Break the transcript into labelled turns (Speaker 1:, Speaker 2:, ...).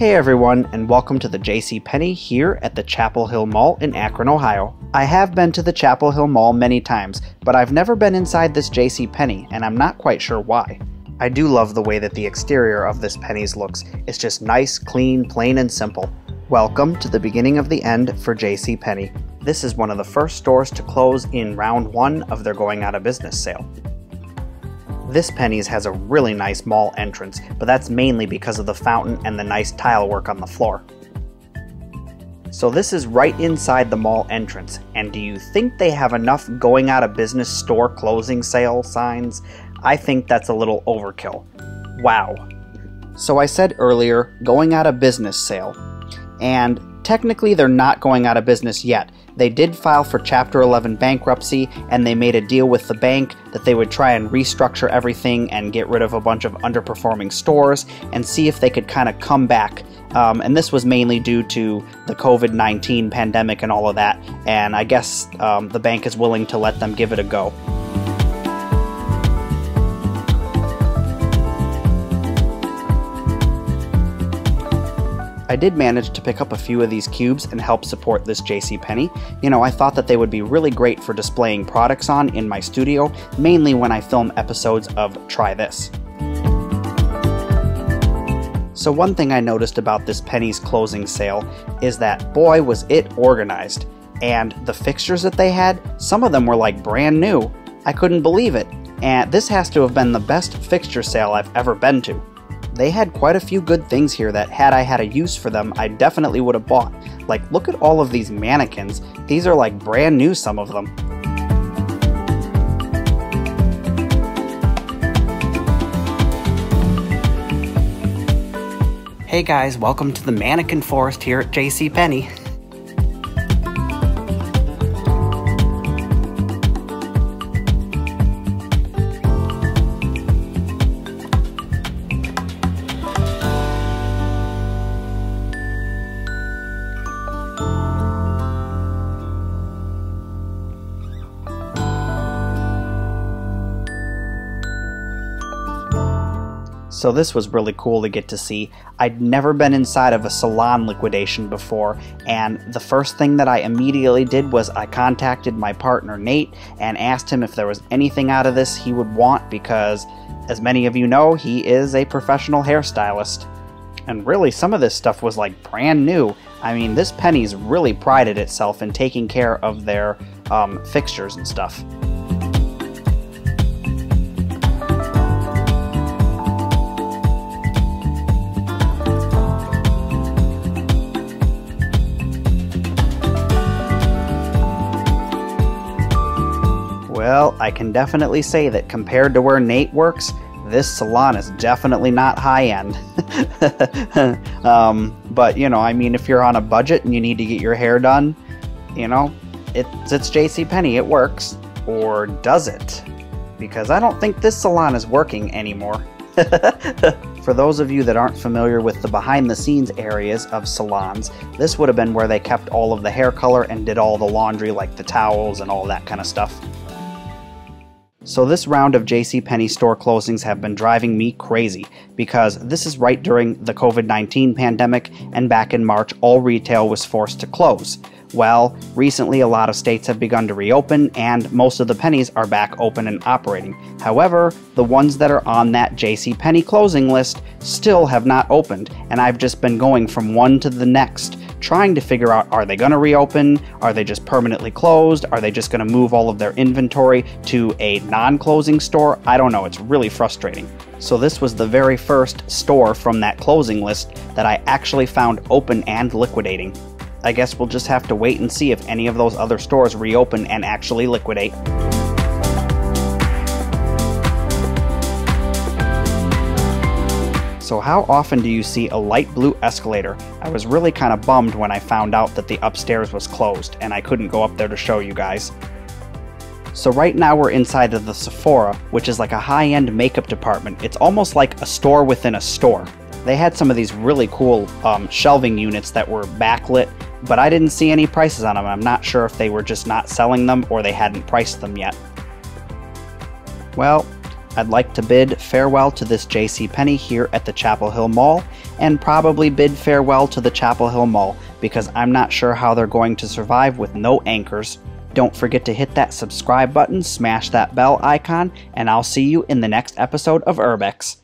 Speaker 1: Hey everyone, and welcome to the JCPenney here at the Chapel Hill Mall in Akron, Ohio. I have been to the Chapel Hill Mall many times, but I've never been inside this JCPenney, and I'm not quite sure why. I do love the way that the exterior of this Penneys looks. It's just nice, clean, plain, and simple. Welcome to the beginning of the end for JCPenney. This is one of the first stores to close in round one of their going out of business sale. This Penneys has a really nice mall entrance, but that's mainly because of the fountain and the nice tile work on the floor. So this is right inside the mall entrance, and do you think they have enough going out of business store closing sale signs? I think that's a little overkill. Wow. So I said earlier, going out of business sale, and technically they're not going out of business yet. They did file for Chapter 11 bankruptcy, and they made a deal with the bank that they would try and restructure everything and get rid of a bunch of underperforming stores and see if they could kind of come back. And this was mainly due to the COVID-19 pandemic and all of that, and I guess the bank is willing to let them give it a go. I did manage to pick up a few of these cubes and help support this JCPenney. You know, I thought that they would be really great for displaying products on in my studio, mainly when I film episodes of Try This. So one thing I noticed about this Penneys closing sale is that, boy, was it organized. And the fixtures that they had, some of them were like brand new. I couldn't believe it. And this has to have been the best fixture sale I've ever been to. They had quite a few good things here that, had I had a use for them, I definitely would have bought. Like, look at all of these mannequins. These are like brand new, some of them. Hey guys, welcome to the mannequin forest here at JCPenney. So this was really cool to get to see. I'd never been inside of a salon liquidation before, and the first thing that I immediately did was I contacted my partner Nate and asked him if there was anything out of this he would want, because as many of you know, he is a professional hairstylist. And really, some of this stuff was like brand new. I mean, this Penneys really prided itself in taking care of their fixtures and stuff. Well, I can definitely say that compared to where Nate works, this salon is definitely not high-end. But, you know, I mean, if you're on a budget and you need to get your hair done, you know, it's JCPenney, it works. Or does it? Because I don't think this salon is working anymore. For those of you that aren't familiar with the behind-the-scenes areas of salons, this would have been where they kept all of the hair color and did all the laundry, like the towels and all that kind of stuff. So this round of JCPenney store closings have been driving me crazy, because this is right during the COVID-19 pandemic, and back in March all retail was forced to close. Well, recently a lot of states have begun to reopen, and most of the Penneys are back open and operating. However, the ones that are on that JCPenney closing list still have not opened, and I've just been going from one to the next, trying to figure out, are they going to reopen? Are they just permanently closed? Are they just going to move all of their inventory to a non-closing store? I don't know, it's really frustrating. So this was the very first store from that closing list that I actually found open and liquidating. I guess we'll just have to wait and see if any of those other stores reopen and actually liquidate. So how often do you see a light blue escalator? I was really kind of bummed when I found out that the upstairs was closed and I couldn't go up there to show you guys. So right now we're inside of the Sephora, which is like a high-end makeup department. It's almost like a store within a store. They had some of these really cool shelving units that were backlit, but I didn't see any prices on them. I'm not sure if they were just not selling them or they hadn't priced them yet. Well, I'd like to bid farewell to this JCPenney here at the Chapel Hill Mall, and probably bid farewell to the Chapel Hill Mall because I'm not sure how they're going to survive with no anchors. Don't forget to hit that subscribe button, smash that bell icon, and I'll see you in the next episode of Urbex.